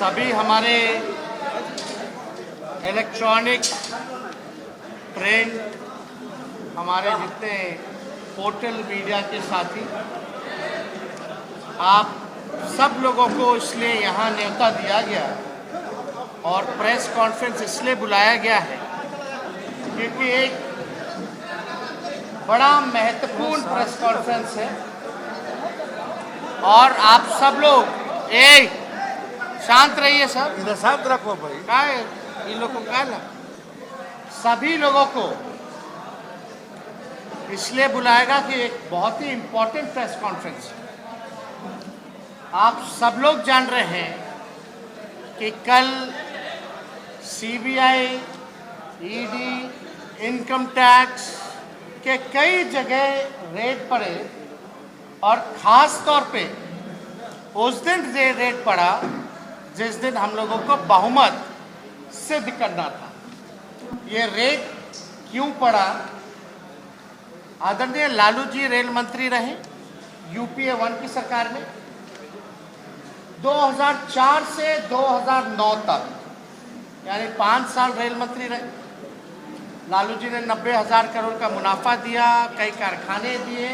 सभी हमारे electronic print हमारे जितने पोर्टल मीडिया के साथी, आप सब लोगों को इसलिए यहाँ न्योता दिया गया और प्रेस कॉन्फ्रेंस इसलिए बुलाया गया है क्योंकि एक बड़ा महत्वपूर्ण प्रेस कॉन्फ्रेंस है और आप सब लोग शांत रहिए सर, इधर शांत रखो भाई। क्या है इन लोगों को, क्या सभी लोगों को इसलिए बुलाएगा कि एक बहुत ही इंपॉर्टेंट प्रेस कॉन्फ्रेंस है। आप सब लोग जान रहे हैं कि कल सीबीआई, ईडी, इनकम टैक्स के कई जगह रेड पड़े और ख़ास तौर पे उस दिन रेड पड़ा जिस दिन हम लोगों को बहुमत सिद्ध करना था। ये रेड क्यों पड़ा? आदरणीय लालू जी रेल मंत्री रहे यूपीए 1 की सरकार में 2004 से 2009 तक, यानी 5 साल रेल मंत्री रहे। लालू जी ने 90,000 करोड़ का मुनाफा दिया, कई कारखाने दिए,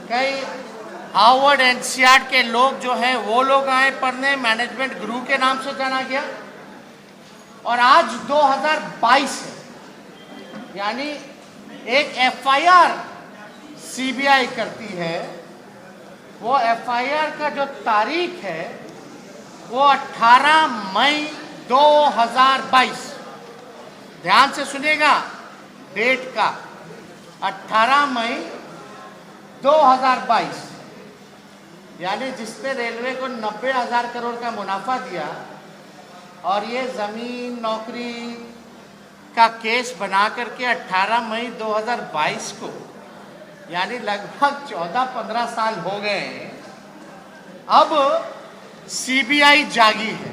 कई हार्वर्ड एनसीईआरटी के लोग जो हैं वो लोग आए पढ़ने, मैनेजमेंट गुरु के नाम से जाना गया। और आज 2022 है, यानी एक एफआईआर सीबीआई करती है। वो एफआईआर का जो तारीख है वो 18 मई 2022, ध्यान से सुनिएगा डेट का, 18 मई 2022, यानी जिसने रेलवे को 90,000 करोड़ का मुनाफा दिया और ये ज़मीन नौकरी का केस बना करके 18 मई 2022 को, यानी लगभग 14-15 साल हो गए हैं, अब सीबीआई जागी है।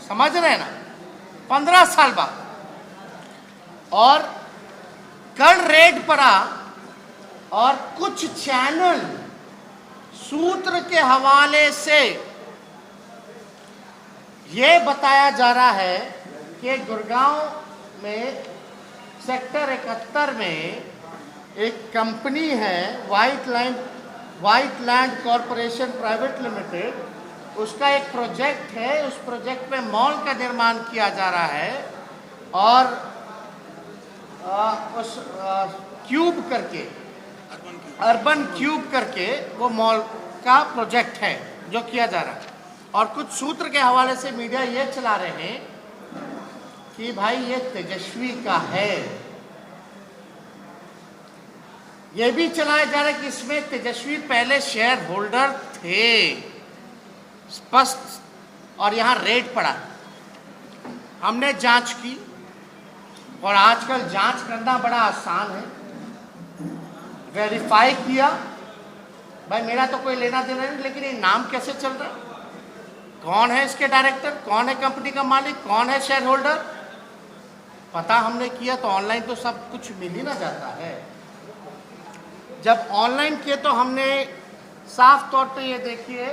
समझ रहे हैं ना, 15 साल बाद। और कल रेड पड़ा और कुछ चैनल सूत्र के हवाले से ये बताया जा रहा है कि गुड़गांव में सेक्टर 71 में एक कंपनी है white land corporation private limited, उसका एक प्रोजेक्ट है। उस प्रोजेक्ट में मॉल का निर्माण किया जा रहा है और उस क्यूब करके, अर्बन क्यूब करके वो मॉल का प्रोजेक्ट है जो किया जा रहा है। और कुछ सूत्र के हवाले से मीडिया ये चला रहे हैं कि भाई ये तेजस्वी का है। ये भी चलाया जा रहा है कि इसमें तेजस्वी पहले शेयर होल्डर थे, स्पष्ट। और यहाँ रेड पड़ा। हमने जांच की और आजकल जांच करना बड़ा आसान है। वेरीफाई किया, भाई मेरा तो कोई लेना देना नहीं, लेकिन ये नाम कैसे चल रहा है, कौन है इसके डायरेक्टर, कौन है कंपनी का मालिक, कौन है शेयर होल्डर, पता हमने किया। तो ऑनलाइन तो सब कुछ मिल ही ना जाता है। जब ऑनलाइन किए तो हमने साफ तौर पे ये देखिए,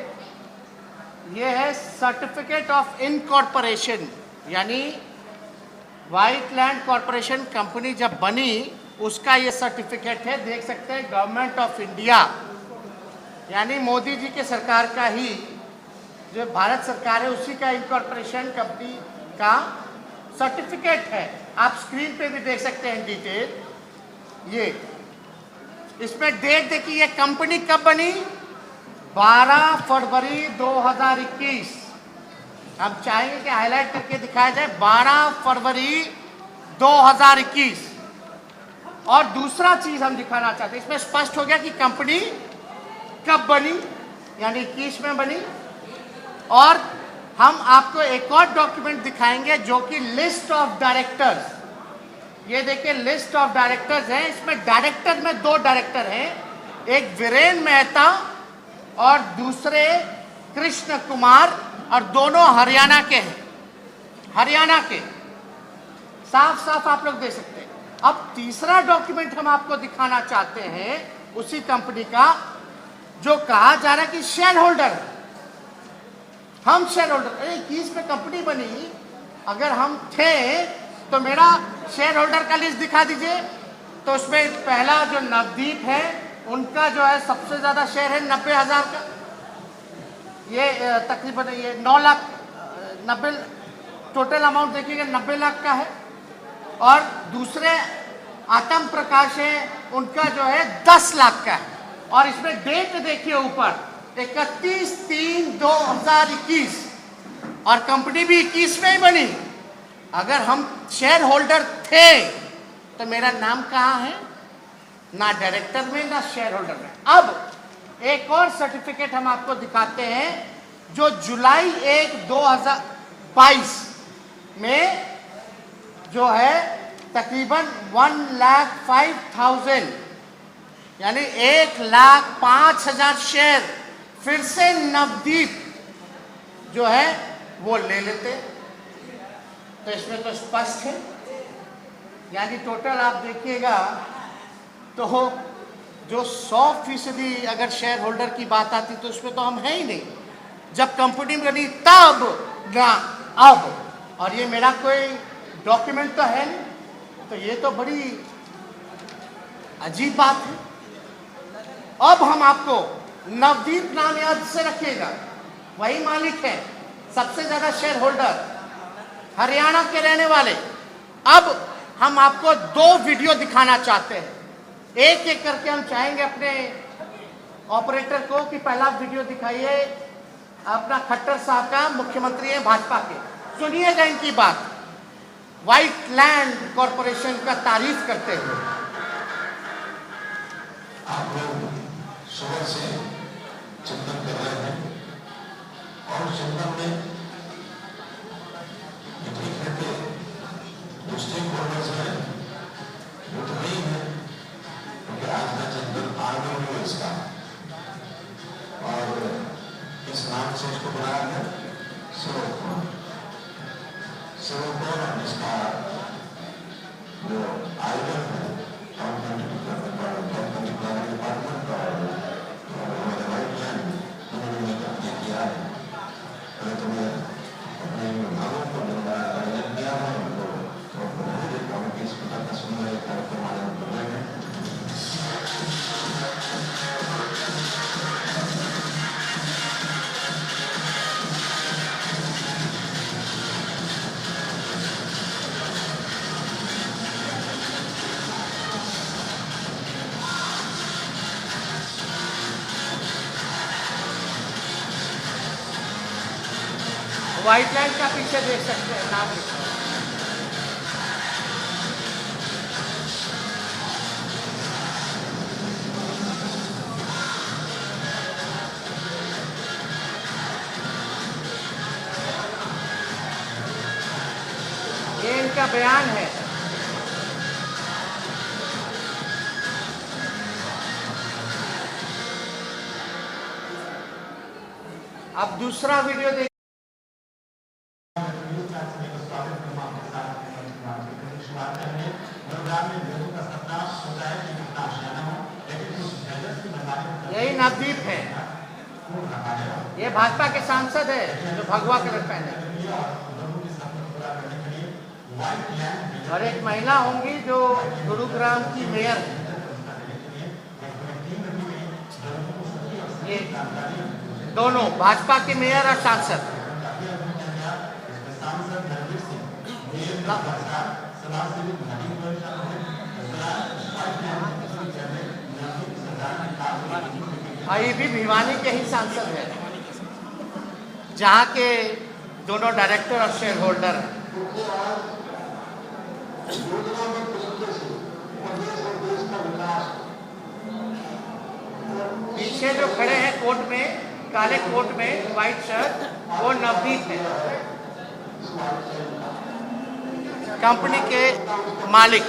ये है सर्टिफिकेट ऑफ इनकॉर्पोरेशन, यानी व्हाइट लैंड कॉरपोरेशन कंपनी जब बनी उसका ये सर्टिफिकेट है। देख सकते हैं गवर्नमेंट ऑफ इंडिया, यानी मोदी जी के सरकार का ही, जो भारत सरकार है उसी का इनकॉर्पोरेशन कंपनी का सर्टिफिकेट है। आप स्क्रीन पे भी देख सकते हैं डिटेल। ये इसमें डेट देखिए, ये कंपनी कब बनी, 12 फरवरी 2021। हम चाहेंगे कि हाईलाइट करके दिखाया जाए 12 फरवरी 2021। और दूसरा चीज हम दिखाना चाहते हैं, इसमें स्पष्ट हो गया कि कंपनी कब बनी, यानी 21 में बनी। और हम आपको एक और डॉक्यूमेंट दिखाएंगे जो कि लिस्ट ऑफ डायरेक्टर्स, ये देखिए लिस्ट ऑफ डायरेक्टर्स है। इसमें डायरेक्टर में 2 डायरेक्टर हैं, एक वीरेन मेहता और दूसरे कृष्ण कुमार, और दोनों हरियाणा के हैं, हरियाणा के, साफ साफ आप लोग देख सकते हैं। अब तीसरा डॉक्यूमेंट हम आपको दिखाना चाहते हैं उसी कंपनी का, जो कहा जा रहा है कि शेयर होल्डर हम शेयर होल्डर, अरे 21 में कंपनी बनी, अगर हम थे तो मेरा शेयर होल्डर का लिस्ट दिखा दीजिए। तो उसमें पहला जो नवदीप है, उनका जो है सबसे ज़्यादा शेयर है 90,000 का, ये तकरीबन ये 9 लाख 90 टोटल अमाउंट देखिएगा 90 लाख का है। और दूसरे आतम प्रकाश है, उनका जो है 10 लाख का है। और इसमें डेट देखिए ऊपर 31/3/2021, और कंपनी भी 21 में ही बनी। अगर हम शेयर होल्डर थे तो मेरा नाम कहाँ है? ना डायरेक्टर में ना शेयर होल्डर में। अब एक और सर्टिफिकेट हम आपको दिखाते हैं जो जुलाई 1, 2022 में जो है तकरीबन 1,05,000 यानी 1,05,000 शेयर फिर से नवदीप जो है वो ले लेते। तो इसमें तो स्पष्ट है, यानी टोटल आप देखिएगा तो जो 100% अगर शेयर होल्डर की बात आती तो उसमें तो हम हैं ही नहीं, जब कंपनी बनी तब ना अब। और ये मेरा कोई डॉक्यूमेंट तो है नहीं, तो ये तो बड़ी अजीब बात है। अब हम आपको नवदीप नाम याद से रखिएगा, वही मालिक है, सबसे ज्यादा शेयर होल्डर, हरियाणा के रहने वाले। अब हम आपको 2 वीडियो दिखाना चाहते हैं, एक एक करके हम चाहेंगे अपने ऑपरेटर को कि पहला वीडियो दिखाइए अपना खट्टर साहब का, मुख्यमंत्री है भाजपा के। सुनिएगा इनकी बात, व्हाइट लैंड कॉरपोरेशन का तारीफ करते हुए। आप लोग सुबह से चिंतन कर रहे हैं और चिंतन में जितने घंटे स्टेक होल्डर्स हैं वो तो नहीं है, क्योंकि आज का चिंतन आगे हो इसका, और इस नाम से इसको बनाया है स्वरूप। इसका जो आयोजन है व्हाइट लैंड का पीछे देख सकते हैं, नाम लिखा है। ये इनका बयान है। अब दूसरा वीडियो देख। यही नवदीप है, ये भाजपा के सांसद है जो भगवा कलर पहने, और एक महिला होंगी जो गुरुग्राम की मेयर है। ये दोनों भाजपा के मेयर और सांसद। ये भी भिवानी के ही सांसद है, जहाँ के दोनों डायरेक्टर और शेयर होल्डर हैं। पीछे जो खड़े हैं कोट में, काले कोट में, व्हाइट शर्ट, वो नवदीप है, कंपनी के मालिक।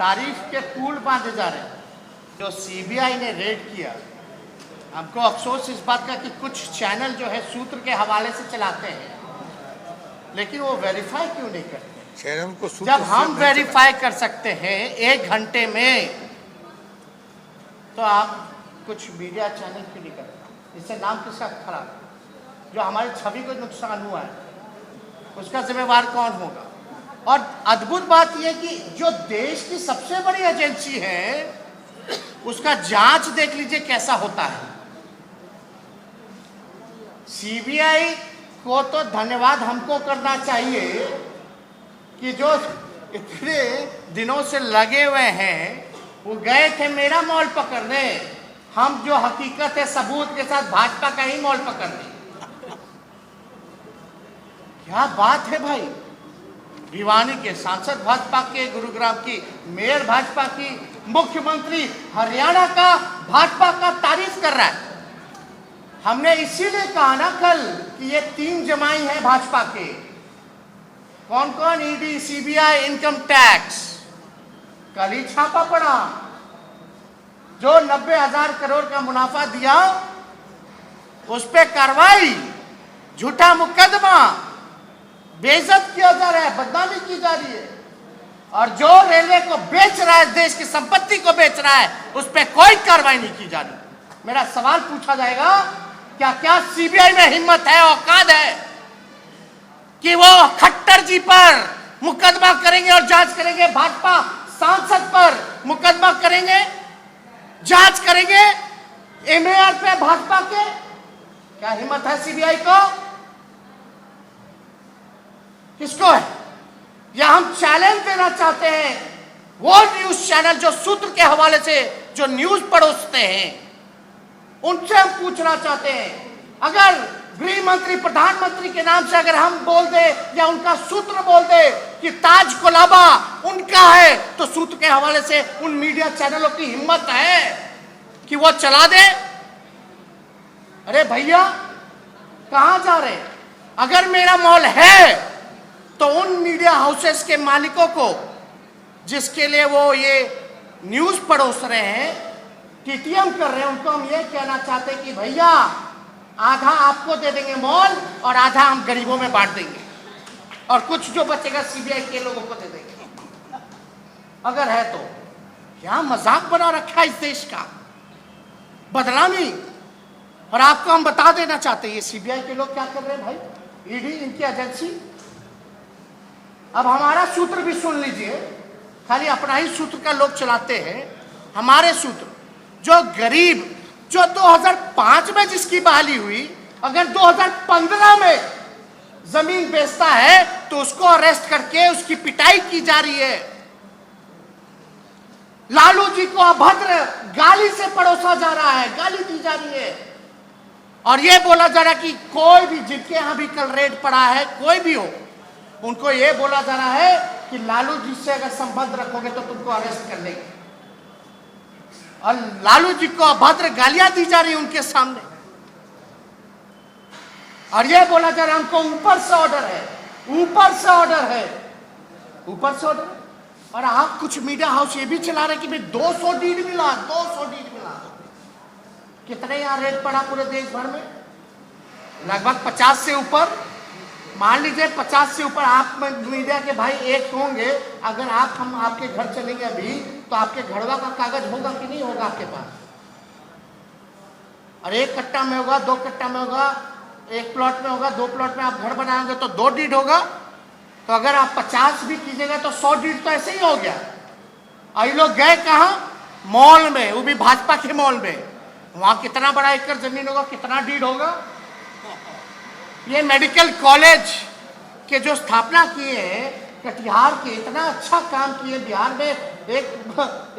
तारीफ के पुल बांधे जा रहे हैं। जो सीबीआई ने रेड किया, हमको अफसोस इस बात का कि कुछ चैनल जो है सूत्र के हवाले से चलाते हैं, लेकिन वो वेरीफाई क्यों नहीं करते? चैनल को जब हम वेरीफाई कर सकते हैं 1 घंटे में, तो आप कुछ मीडिया चैनल क्यों नहीं करते? इससे नाम किसका खराब? जो हमारी छवि को नुकसान हुआ है, उसका जिम्मेवार कौन होगा? और अद्भुत बात यह कि जो देश की सबसे बड़ी एजेंसी है, उसका जांच देख लीजिए कैसा होता है। सीबीआई को तो धन्यवाद हमको करना चाहिए कि जो इतने दिनों से लगे हुए हैं, वो गए थे मेरा मॉल पकड़ने, हम जो हकीकत है सबूत के साथ भाजपा का ही मॉल पकड़ने। क्या बात है भाई! भिवानी के सांसद भाजपा के, गुरुग्राम की मेयर भाजपा की, मुख्यमंत्री हरियाणा का भाजपा का तारीफ कर रहा है। हमने इसीलिए कहा ना कल कि ये 3 जमाई है भाजपा के। कौन कौन? ED, CBI, income tax. कल ही छापा पड़ा। जो 90,000 करोड़ का मुनाफा दिया, उस पे कार्रवाई, झूठा मुकदमा, बेइज्जत किया जा रहा है, बदनामी की जा रही है। और जो रेलवे को बेच रहा है, देश की संपत्ति को बेच रहा है, उस पर कोई कार्रवाई नहीं की जा रही। मेरा सवाल पूछा जाएगा, क्या सीबीआई में हिम्मत है, औकात है कि वो खट्टर जी पर मुकदमा करेंगे और जांच करेंगे? भाजपा सांसद पर मुकदमा करेंगे, जांच करेंगे एमएआर पे भाजपा के? क्या हिम्मत है सीबीआई को? किसको है? या हम चैलेंज देना चाहते हैं वो न्यूज चैनल जो सूत्र के हवाले से जो न्यूज परोसते हैं, उनसे हम पूछना चाहते हैं, अगर गृह मंत्री, प्रधानमंत्री के नाम से अगर हम बोल दे या उनका सूत्र बोल दे कि ताज कोलाबा उनका है, तो सूत्र के हवाले से उन मीडिया चैनलों की हिम्मत है कि वो चला दे? अरे भैया, कहां जा रहे? अगर मेरा मॉल है तो उन मीडिया हाउसेस के मालिकों को, जिसके लिए वो ये न्यूज परोस रहे हैं, टीटीएम कर रहे हैं, उनको हम ये कहना चाहते हैं कि भैया, आधा आपको दे देंगे मॉल और आधा हम गरीबों में बांट देंगे, और कुछ जो बचेगा सीबीआई के लोगों को दे देंगे। अगर है तो क्या मजाक बना रखा है इस देश का, बदनामी। और आपको हम बता देना चाहते हैं ये सीबीआई के लोग क्या कर रहे हैं भाई, ईडी, इनकी एजेंसी। अब हमारा सूत्र भी सुन लीजिए, खाली अपना ही सूत्र का लोग चलाते हैं। हमारे सूत्र, जो गरीब, जो 2005 में जिसकी बहाली हुई, अगर 2015 में जमीन बेचता है तो उसको अरेस्ट करके उसकी पिटाई की जा रही है। लालू जी को अभद्र गाली से परोसा जा रहा है, गाली दी जा रही है, और ये बोला जा रहा है कि कोई भी, जिनके यहां भी कल रेड पड़ा है, कोई भी हो, उनको ये बोला जा रहा है कि लालू जी से अगर संबंध रखोगे तो तुमको अरेस्ट कर लेंगे। और लालू जी को अभद्र गालियां दी जा रही है उनके सामने, और ये बोला जा रहा है हमको ऊपर से ऑर्डर है, ऊपर से ऑर्डर है, ऊपर से ऑर्डर। और आप कुछ मीडिया हाउस ये भी चला रहे कि भाई 200 डीड मिला, 200 डीड मिला। कितने यहाँ रेट पड़ा पूरे देश भर में? लगभग 50 से ऊपर। मान लीजिए 50 से ऊपर। आप मीडिया के भाई एक होंगे, अगर हम आपके घर चलेंगे अभी, तो आपके घरवा का कागज होगा कि नहीं होगा आपके पास? और 1 कट्टा में होगा, 2 कट्टा में होगा, 1 प्लॉट में होगा, 2 प्लॉट में आप घर बनाएंगे तो 2 डीड होगा। तो अगर आप 50 भी कीजिएगा तो 100 डीड तो ऐसे ही हो गया। और ये लोग गए कहाँ? मॉल में, वो भी भाजपा के मॉल में। वहां कितना बड़ा एकड़ जमीन होगा, कितना डीड होगा? ये मेडिकल कॉलेज के जो स्थापना किए हैं कटिहार के, इतना अच्छा काम किए बिहार में, एक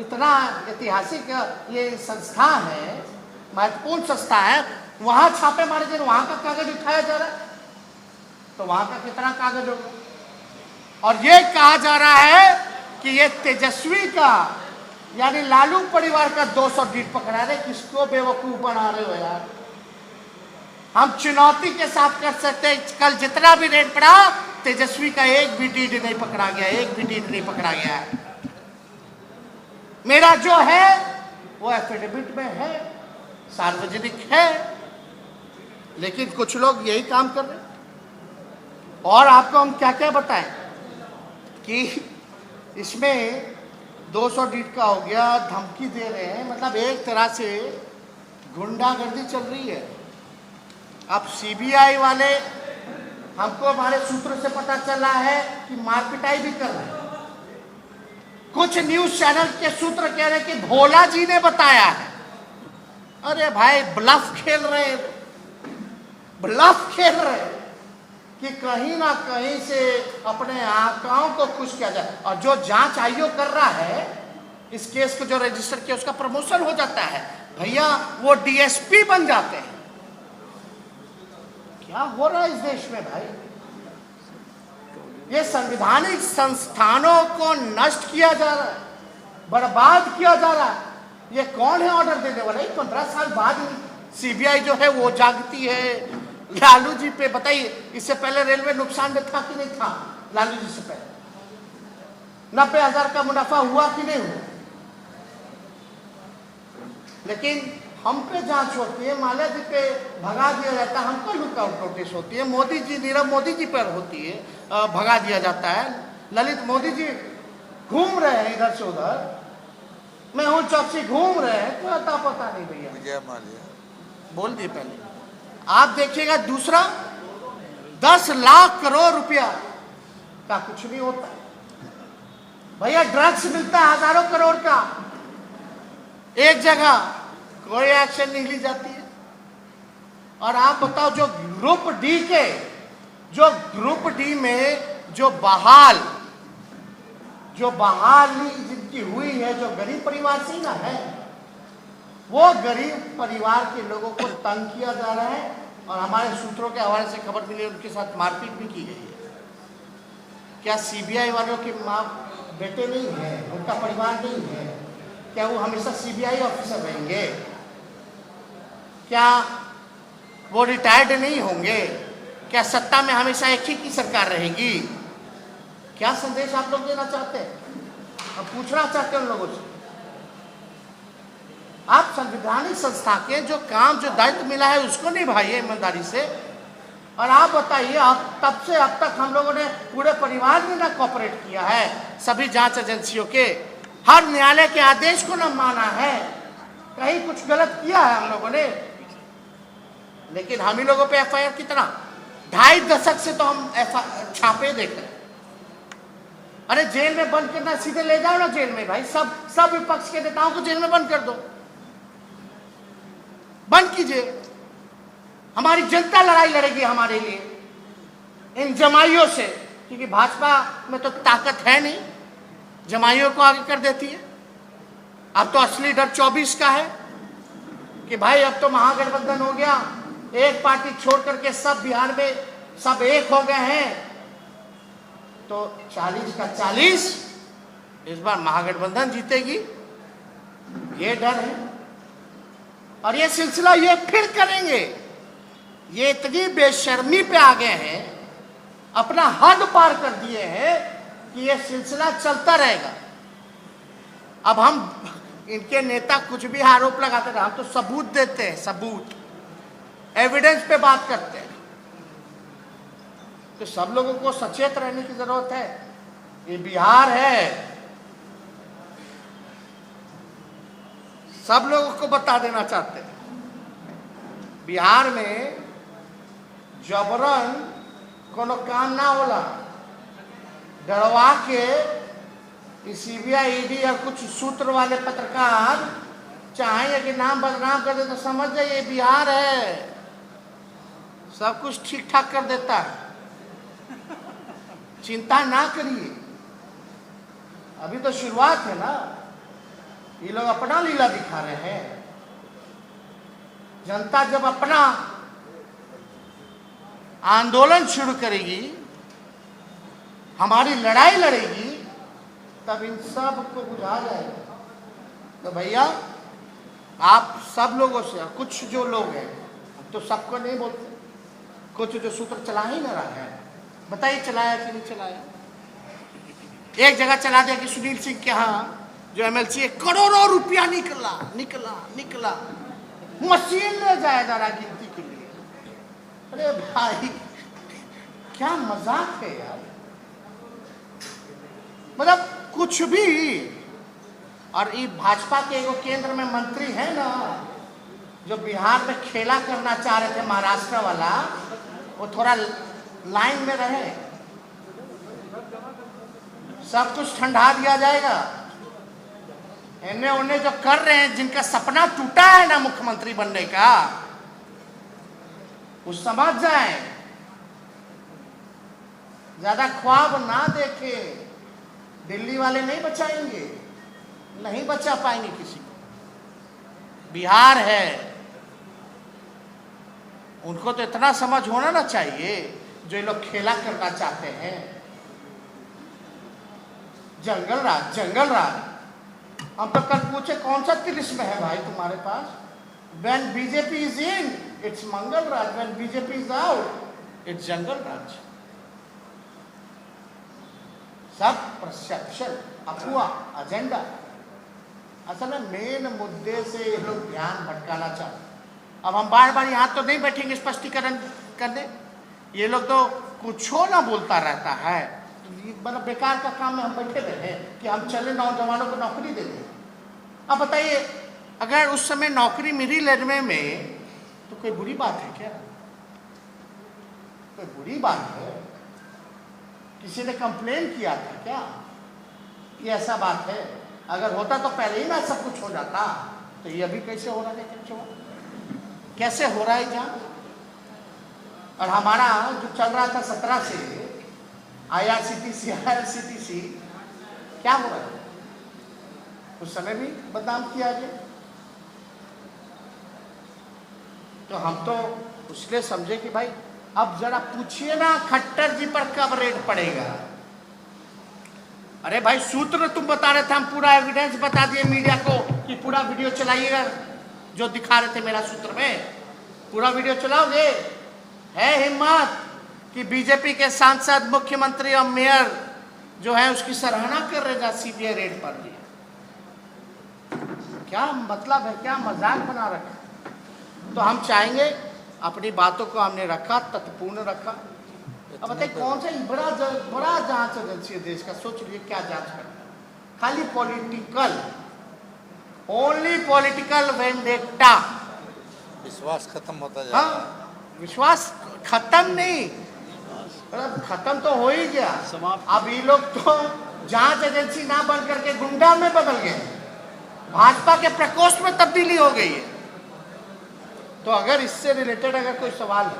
इतना ऐतिहासिक ये संस्था है, महत्वपूर्ण संस्था है, वहां छापे मारे जा रहे, वहां का कागज उठाया जा रहा है, तो वहां का कितना कागज होगा? और ये कहा जा रहा है कि ये तेजस्वी का, यानी लालू परिवार का 200 डीड पकड़ा रहे। किसको बेवकूफ बना रहे हो यार? हम चुनौती के साथ कर सकते हैं, कल जितना भी रेट पड़ा, तेजस्वी का एक भी डीड नहीं पकड़ा गया, एक भी डीड नहीं पकड़ा गया है। मेरा जो है वो एफिडेविट में है, सार्वजनिक है, लेकिन कुछ लोग यही काम कर रहे हैं। और आपको हम क्या क्या बताएं कि इसमें 200 डीट का हो गया, धमकी दे रहे हैं, मतलब एक तरह से गुंडागर्दी चल रही है। अब सीबीआई वाले, हमको हमारे सूत्रों से पता चला है कि मारपिटाई भी कर रहे हैं। कुछ न्यूज चैनल के सूत्र कह रहे हैं कि भोला जी ने बताया है। अरे भाई, ब्लफ खेल रहे हैं, ब्लफ खेल रहे हैं कि कहीं ना कहीं से अपने आकाओं को खुश किया जाए। और जो जांच आयोग कर रहा है इस केस को, जो रजिस्टर किया, उसका प्रमोशन हो जाता है भैया, वो डीएसपी बन जाते हैं। क्या हो रहा है इस देश में भाई? ये संवैधानिक संस्थानों को नष्ट किया जा रहा है, बर्बाद किया जा रहा है। ये कौन है ऑर्डर देने वाला? 15 साल बाद सीबीआई जो है वो जागती है लालू जी पे। बताइए, इससे पहले रेलवे नुकसान में था कि नहीं था? लालू जी से पहले 90,000 का मुनाफा हुआ कि नहीं हुआ? लेकिन हम पे जांच होती है, माल्या जी पे भगा दिया जाता है, हमको लुकआउट नोटिस होती है, मोदी जी, नीरव मोदी जी पर होती है, भगा दिया जाता है। ललित मोदी जी घूम रहे हैं इधर से उधर, मेहुल चौकसी घूम रहे हैं, कोई अता पता नहीं भैया। विजय माल्या बोल दिए पहले। आप देखिएगा दूसरा, 10 लाख करोड़ रुपया का कुछ नहीं होता भैया। ड्रग्स मिलता है हजारों करोड़ का एक जगह, कोई एक्शन नहीं ली जाती है। और आप बताओ, जो ग्रुप डी में जो बहाली जिनकी हुई है, जो गरीब परिवार से ना है, वो गरीब परिवार के लोगों को तंग किया जा रहा है। और हमारे सूत्रों के हवाले से खबर मिली, उनके साथ मारपीट भी की गई है। क्या सीबीआई वालों के माँ बेटे नहीं है, उनका परिवार नहीं है? क्या वो हमेशा सीबीआई ऑफिसर रहेंगे? क्या वो रिटायर्ड नहीं होंगे? क्या सत्ता में हमेशा एक ही की सरकार रहेगी? क्या संदेश आप लोग देना चाहते हैं? हम पूछना चाहते हैं उन लोगों से। आप संवैधानिक संस्था के जो काम, जो दायित्व मिला है, उसको निभाइए ईमानदारी से। और आप बताइए, आप तब से अब तक हम लोगों ने, पूरे परिवार ने ना कोऑपरेट किया है, सभी जांच एजेंसियों के हर न्यायालय के आदेश को न माना है, कहीं कुछ गलत किया है हम लोगों ने। लेकिन हम ही लोगों पे एफआईआर कितना, 2.5 दशक से तो हम छापे देख रहे हैं। अरे जेल में बंद करना, सीधे ले जाओ ना जेल में भाई, सब विपक्ष के नेताओं को जेल में बंद कर दो, बंद कीजिए। हमारी जनता लड़ाई लड़ेगी हमारे लिए इन जमाइयों से, क्योंकि भाजपा में तो ताकत है नहीं, जमाइयों को आगे कर देती है। अब तो असली डर 24 का है कि भाई अब तो महागठबंधन हो गया, एक पार्टी छोड़ करके सब बिहार में सब एक हो गए हैं, तो 40 का 40 इस बार महागठबंधन जीतेगी, ये डर है। और ये सिलसिला ये फिर करेंगे। ये इतनी बेशर्मी पे आ गए हैं, अपना हद पार कर दिए हैं कि ये सिलसिला चलता रहेगा। अब हम इनके नेता कुछ भी आरोप लगाते रहे, हम तो सबूत देते हैं, सबूत, एविडेंस पे बात करते हैं। तो सब लोगों को सचेत रहने की जरूरत है। ये बिहार है, सब लोगों को बता देना चाहते हैं, बिहार में जबरन कोनो काम ना होला, डरवा के सीबीआई, ईडी और कुछ सूत्र वाले पत्रकार चाहेंगे कि नाम बदनाम कर दे, तो समझ जाइए बिहार है, सब कुछ ठीक ठाक कर देता है, चिंता ना करिए। अभी तो शुरुआत है ना, ये लोग अपना लीला दिखा रहे हैं। जनता जब अपना आंदोलन शुरू करेगी, हमारी लड़ाई लड़ेगी, तब इन सब को बुझा जाएगा। तो भैया आप सब लोगों से, कुछ जो लोग हैं, तो सबको नहीं बोलते, कुछ जो सूत्र चला ही ना रहा है, बताइए चलाया कि नहीं चलाया। एक जगह चला दिया कि सुनील सिंह के यहाँ जो एमएलसी है, करोड़ों रुपया निकला निकला निकला, मशीन ले जाए जरा गिनती के लिए। अरे भाई क्या मजाक है यार, मतलब कुछ भी। और ये भाजपा के एगो केंद्र में मंत्री है ना, जो बिहार में खेला करना चाह रहे थे महाराष्ट्र वाला, वो थोड़ा लाइन में रहे, सब कुछ ठंडा दिया जाएगा। इन्हें उन्हें जो कर रहे हैं, जिनका सपना टूटा है ना मुख्यमंत्री बनने का, वो समझ जाए, ज्यादा ख्वाब ना देखे। दिल्ली वाले नहीं बचाएंगे, नहीं बचा पाएंगे किसी को। बिहार है, उनको तो इतना समझ होना ना चाहिए, जो ये लोग खेला करना चाहते हैं। जंगल राज, जंगल राज। हम तो कल पूछे कौन सा तिलिस्म है भाई तुम्हारे पास? When BJP is in, it's Mangal Raj, when BJP is out, it's जंगल राज। सब परसेप्शन, अफवाह, एजेंडा। असल में मेन मुद्दे से ये लोग ध्यान भटकाना चाहते। अब हम बार बार यहाँ तो नहीं बैठेंगे स्पष्टीकरण करने, ये लोग तो कुछ ना बोलता रहता है, मतलब बेकार का काम में हम बैठे रहे कि हम चले नौजवानों को नौकरी दे दें। अब बताइए, अगर उस समय नौकरी मिली रेलवे में तो कोई बुरी बात है क्या? कोई बुरी बात है? किसी ने कंप्लेन किया था क्या कि ऐसा बात है? अगर होता तो पहले ही ना सब कुछ हो जाता। तो ये अभी कैसे हो रहा है? कैसे हो रहा है जहाँ? और हमारा जो चल रहा था 17 से IRCTC क्या हो रहा है? उस समय भी बदनाम किया गया। तो हम तो उसलिए समझे कि भाई अब जरा पूछिए ना खट्टर जी पर कब रेड पड़ेगा। अरे भाई सूत्र तुम बता रहे थे, हम पूरा एविडेंस बता दिए मीडिया को कि पूरा वीडियो चलाइएगा, जो दिखा रहे थे मेरा सूत्र में पूरा वीडियो चलाओगे? है हिम्मत कि बीजेपी के सांसद, मुख्यमंत्री और मेयर जो है उसकी सराहना कर रहे हैं सीबीआई रेड पर दिया? क्या मतलब है? क्या मजाक बना रखा? तो हम चाहेंगे, अपनी बातों को हमने रखा, तथ्यपूर्ण रखा। अब बताइए कौन सा बड़ा जांच एजेंसी है देश का? सोच लीजिए क्या जांच करता है? खाली पॉलिटिकल, ओनली पॉलिटिकल वेंडेटा। विश्वास खत्म होता जा रहा है। हाँ, विश्वास खत्म नहीं, खत्म तो हो ही गया। अब ये लोग तो जांच एजेंसी ना बन करके गुंडा में बदल गए, भाजपा के प्रकोष्ठ में तब्दीली हो गई है। तो अगर इससे रिलेटेड अगर कोई सवाल है,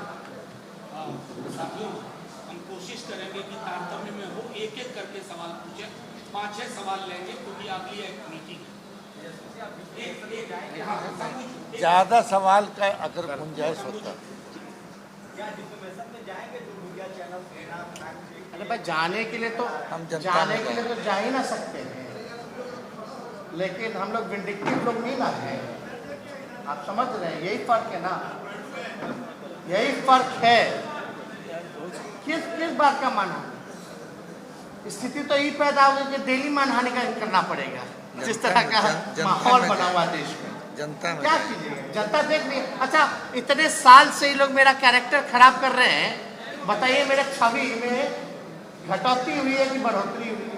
हम कोशिश करेंगे कि तारतम्य में हो, एक एक करके सवाल पूछे, 5-6 सवाल लेंगे क्योंकि अगली एक मीटिंग है। ज्यादा सवाल का अगर गुंजाइश होता। अरे भाई जाने के लिए तो हम जनता जाने में के लिए तो जा ही ना सकते हैं, लेकिन हम लोग विंडिक्टिव लोग नहीं ना है। आप समझ रहे हैं, यही फर्क है ना, यही फर्क है। किस बात का मानहानि? स्थिति तो ये पैदा होगी कि डेली मानहानि का करना पड़ेगा, जिस तरह का माहौल बना हुआ देश में। जनता में क्या कीजिएगा, जनता देख रही है। अच्छा, इतने साल से ये लोग मेरा कैरेक्टर खराब कर रहे हैं, बताइए मेरे छवि में घटौती हुई है कि बढ़ोतरी हुई है?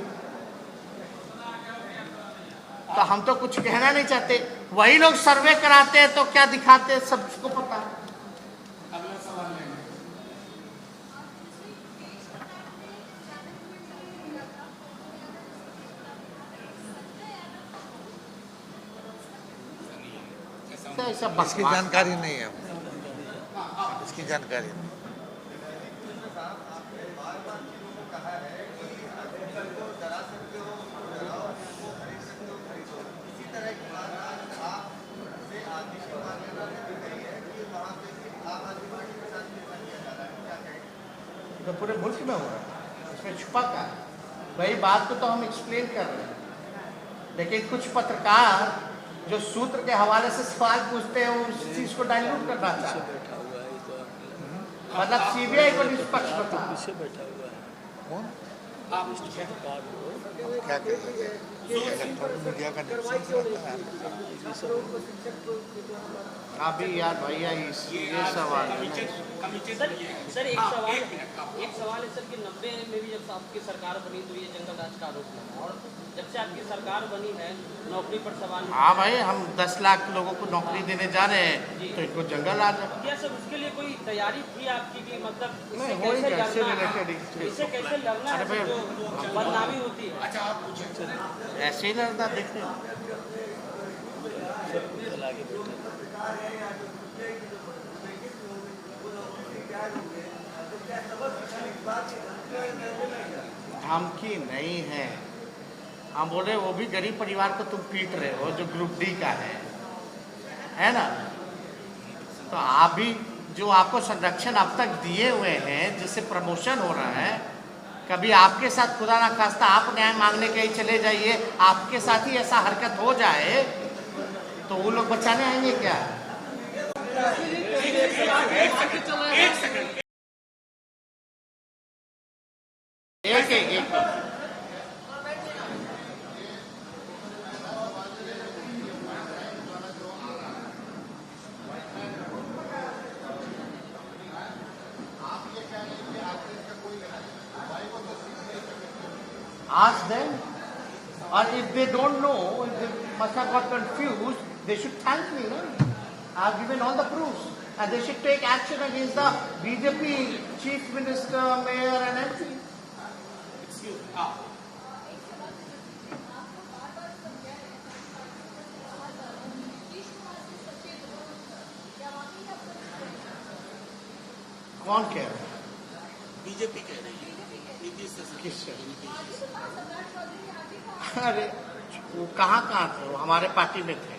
तो हम तो कुछ कहना नहीं चाहते, वही लोग सर्वे कराते हैं तो क्या दिखाते हैं सबको पता है। अगला सवाल लेंगे। इसकी जानकारी नहीं है, इसकी जानकारी नहीं। तो पूरे मुल्क में हो रहा है, इसमें छुपा क्या है? वही बात को तो हम एक्सप्लेन कर रहे हैं, लेकिन कुछ पत्रकार जो सूत्र के हवाले से सवाल पूछते हैं, उस चीज को डाइल्यूट करना चाहते हैं। मतलब सीबीआई को निष्पक्ष बता। कौन? आप क्या करेंगे? इलेक्ट्रॉनिक मीडिया का नुकसान रहता है। अभी यार भैया ये सवाल है ना। सर एक सवाल है सर कि 90 में भी जब आपकी सरकार बनी तो ये जंगल राज का आरोप लगा, और जब से आपकी सरकार बनी है नौकरी पर सवाल हाँ भाई, हम 10 लाख लोगों को नौकरी देने जा रहे हैं तो इनको जंगल राज है। क्या सर उसके लिए कोई तैयारी थी आपकी कि मतलब नहीं, इससे वही कैसे कैसे लड़ना, related इससे कैसे लड़ना अरे है भाई, जो बदनामी होती है? अच्छा आप पूछे ऐसे ही लड़ना देखते हैं। धमकी नहीं है, हम बोले वो भी गरीब परिवार को तुम पीट रहे हो जो ग्रुप डी का है ना। तो आप भी जो आपको संरक्षण अब तक दिए हुए हैं, जिससे प्रमोशन हो रहा है, कभी आपके साथ खुदा ना खास्ता आप न्याय मांगने कहीं चले जाइए, आपके साथ ही ऐसा हरकत हो जाए तो वो लोग बचाने आएंगे क्या? एक ask them, or if they don't know, if they must have got confused, they should thank me, no? I have given all the proofs, and they should take action against the BJP chief minister, mayor, and MP. कौन कह रहा है? BJP कह रही है नीतीश से किससे? अरे वो कहाँ थे? वो हमारे पार्टी में थे,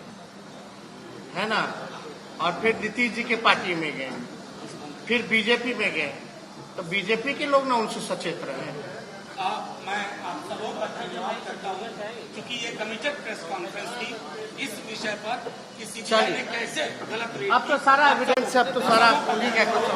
है ना। और फिर नीतीश जी के पार्टी में गए, फिर बीजेपी में गए, तो बीजेपी के लोग ना उनसे सचेत रहे। मैं आप सबों का धन्यवाद करता हूँ क्योंकि ये कमिटेड प्रेस कॉन्फ्रेंस थी इस विषय पर कि सीबीआई ने कैसे गलत अब तो सारा एविडेंस है, अब तो सारा उन्हीं का कुछ